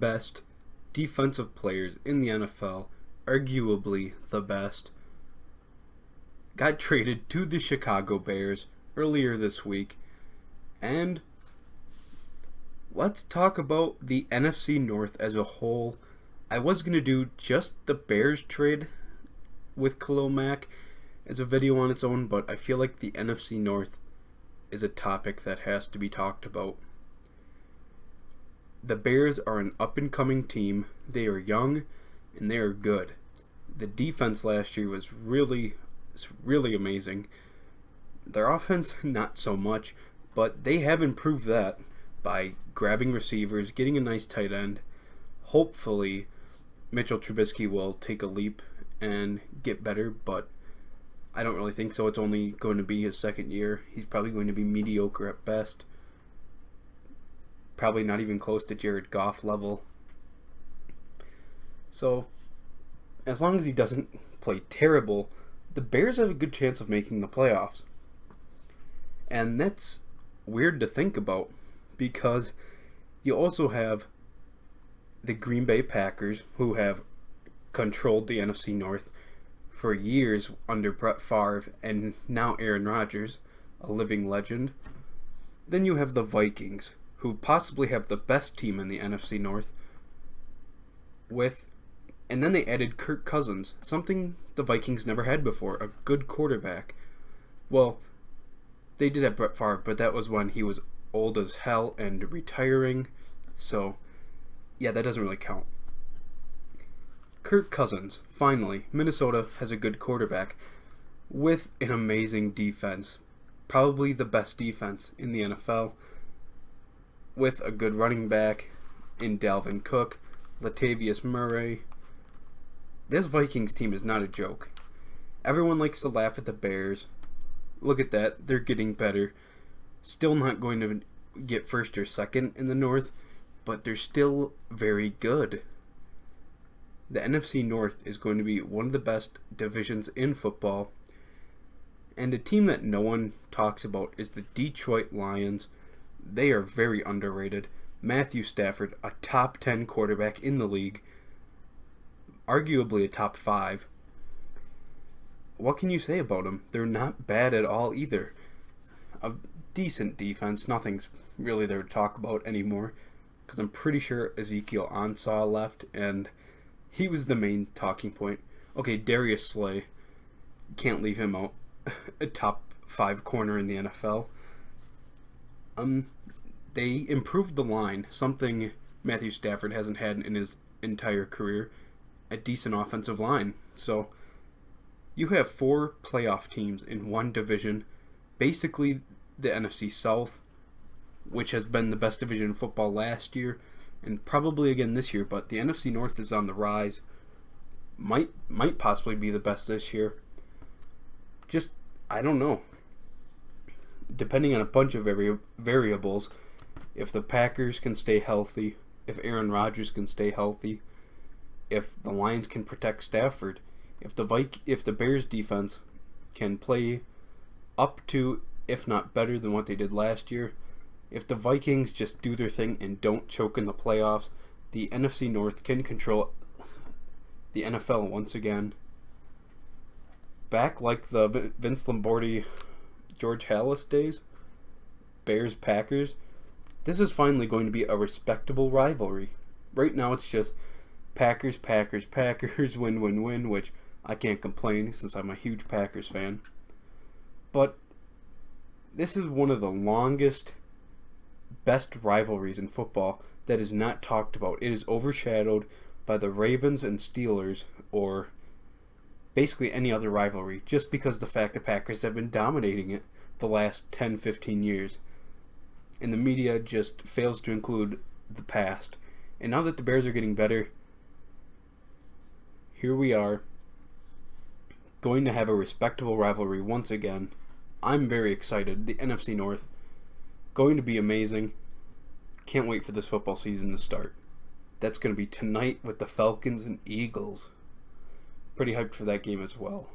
best defensive players in the NFL, arguably the best, got traded to the Chicago Bears earlier this week. And let's talk about the NFC North as a whole. I was going to do just the Bears trade with Khalil Mack as a video on its own, but I feel like the NFC North is a topic that has to be talked about. The Bears are an up-and-coming team. They are young, and they are good. The defense last year was really amazing. Their offense, not so much, but they have improved that by grabbing receivers, getting a nice tight end. Hopefully, Mitchell Trubisky will take a leap and get better, but I don't really think so. It's only going to be his second year. He's probably going to be mediocre at best. Probably not even close to Jared Goff level. So, as long as he doesn't play terrible, the Bears have a good chance of making the playoffs. And that's weird to think about because you also have the Green Bay Packers, who have controlled the NFC North for years under Brett Favre, and now Aaron Rodgers, a living legend. Then you have the Vikings, who possibly have the best team in the NFC North, and then they added Kirk Cousins, something the Vikings never had before, a good quarterback. Well, they did have Brett Favre, but that was when he was old as hell and retiring, so yeah, that doesn't really count. Kirk Cousins, finally, Minnesota has a good quarterback with an amazing defense, probably the best defense in the NFL, with a good running back in Dalvin Cook, Latavius Murray. This Vikings team is not a joke. Everyone likes to laugh at the Bears. Look at that, they're getting better. Still not going to get first or second in the North, but they're still very good. The NFC North is going to be one of the best divisions in football. And a team that no one talks about is the Detroit Lions. They are very underrated. Matthew Stafford, a top 10 quarterback in the league. Arguably a top 5. What can you say about them? They're not bad at all either. A decent defense. Nothing's really there to talk about anymore, because I'm pretty sure Ezekiel Ansah left, and he was the main talking point. Okay, Darius Slay. Can't leave him out. A top 5 corner in the NFL. They improved the line, something Matthew Stafford hasn't had in his entire career. A decent offensive line. So, you have 4 playoff teams in one division. Basically, the NFC South, which has been the best division in football last year, and probably again this year, but the NFC North is on the rise. Might possibly be the best this year. Just, I don't know. Depending on a bunch of variables, if the Packers can stay healthy, if Aaron Rodgers can stay healthy, if the Lions can protect Stafford, if the Bears defense can play up to, if not better than what they did last year, if the Vikings just do their thing and don't choke in the playoffs, the NFC North can control the NFL once again. Back like the Vince Lombardi, George Halas days, Bears-Packers, this is finally going to be a respectable rivalry. Right now it's just Packers, win, which I can't complain since I'm a huge Packers fan. But this is one of the longest, best rivalries in football that is not talked about. It is overshadowed by the Ravens and Steelers, or basically any other rivalry, just because the fact the Packers have been dominating it the last 10-15 years. And the media just fails to include the past. And now that the Bears are getting better, here we are, going to have a respectable rivalry once again. I'm very excited. The NFC North, going to be amazing. Can't wait for this football season to start. That's going to be tonight with the Falcons and Eagles. Pretty hyped for that game as well.